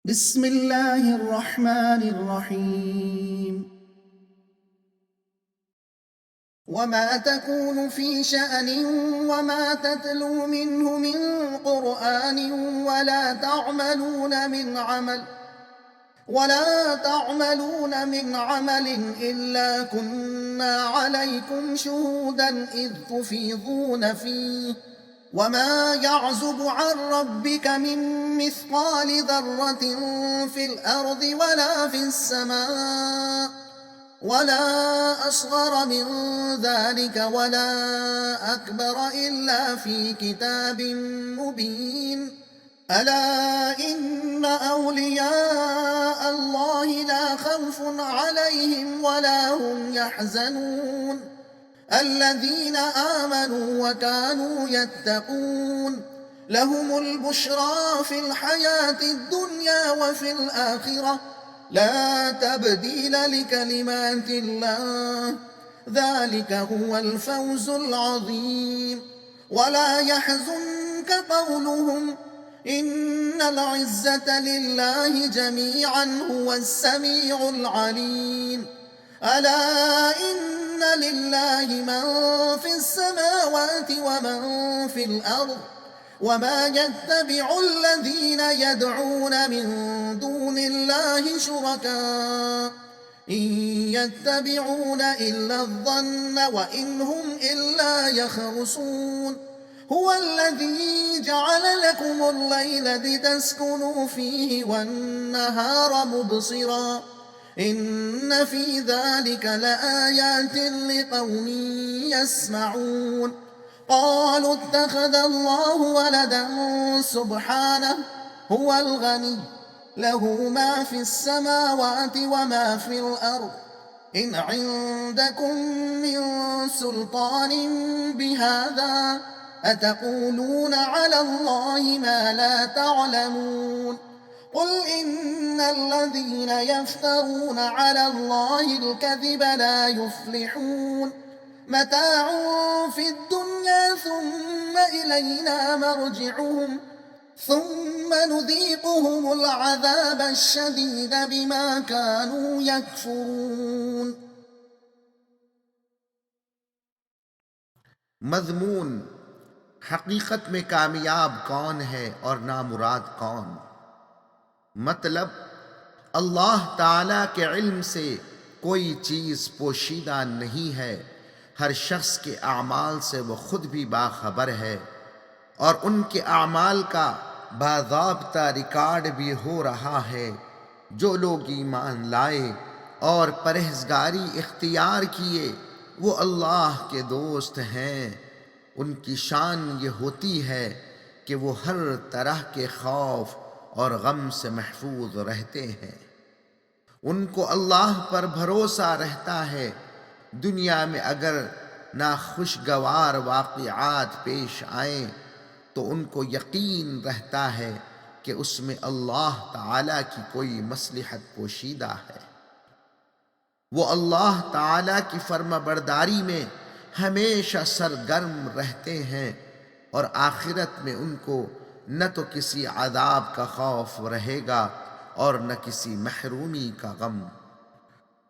بسم الله الرحمن الرحيم. وما تكون في شأن وما تتلو منه من قرآن ولا تعملون من عمل إلا كنا عليكم شهودا إذ تفيضون فيه وما يعزب عن ربك من مثقال ذرة في الأرض ولا في السماء ولا أصغر من ذلك ولا أكبر إلا في كتاب مبين. ألا إن أولياء الله لا خوف عليهم ولا هم يحزنون الذين آمنوا وكانوا يتقون لهم البشرى في الحياة الدنيا وفي الآخرة لا تبديل لكلمات الله ذلك هو الفوز العظيم. ولا يحزنك قولهم إن العزة لله جميعا هو السميع العليم. ألا إن لله من في السماوات ومن في الأرض وما يتبع الذين يدعون من دون الله شركاء إن يتبعون إلا الظن وإن هم إلا يخرصون. هو الذي جعل لكم الليل لتسكنوا فيه والنهار مبصرا إن في ذلك لآيات لقوم يسمعون. قالوا اتخذ الله ولدا سبحانه هو الغني له ما في السماوات وما في الأرض إن عندكم من سلطان بهذا أتقولون على الله ما لا تعلمون. قل إن الذين يفترون على الله الكذب لا يفلحون متاع في الدنيا ثم إلينا مرجعهم ثم نذيقهم العذاب الشديد بما كانوا يكفرون. مضمون: حقیقت میں کامیاب کون ہے اور نامراد کون؟ مطلب: اللہ تعالیٰ کے علم سے کوئی چیز پوشیدہ نہیں ہے، ہر شخص کے اعمال سے وہ خود بھی باخبر ہے، اور ان کے اعمال کا باضابطہ ریکارڈ بھی ہو رہا ہے۔ جو لوگ ایمان لائے اور پرہیزگاری اختیار کیے وہ اللہ کے دوست ہیں۔ ان کی شان یہ ہوتی ہے کہ وہ ہر طرح کے خوف اور غم سے محفوظ رہتے ہیں۔ ان کو اللہ پر بھروسہ رہتا ہے، دنیا میں اگر ناخوشگوار واقعات پیش آئیں تو ان کو یقین رہتا ہے کہ اس میں اللہ تعالیٰ کی کوئی مصلحت پوشیدہ ہے۔ وہ اللہ تعالیٰ کی فرما برداری میں ہمیشہ سرگرم رہتے ہیں، اور آخرت میں ان کو نہ تو کسی عذاب کا خوف رہے گا اور نہ کسی محرومی کا غم۔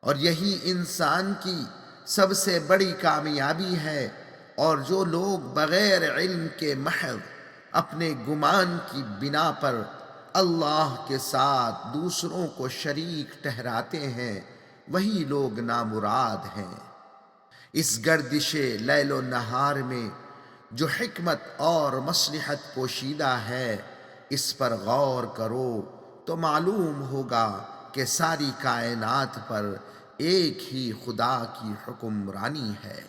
اور یہی انسان کی سب سے بڑی کامیابی ہے، اور جو لوگ بغیر علم کے محض اپنے گمان کی بنا پر اللہ کے ساتھ دوسروں کو شریک ٹھہراتے ہیں وہی لوگ نامراد ہیں۔ اس گردش لیل و نہار میں جو حکمت اور مصلحت پوشیدہ ہے اس پر غور کرو تو معلوم ہوگا کہ ساری کائنات پر ایک ہی خدا کی حکمرانی ہے۔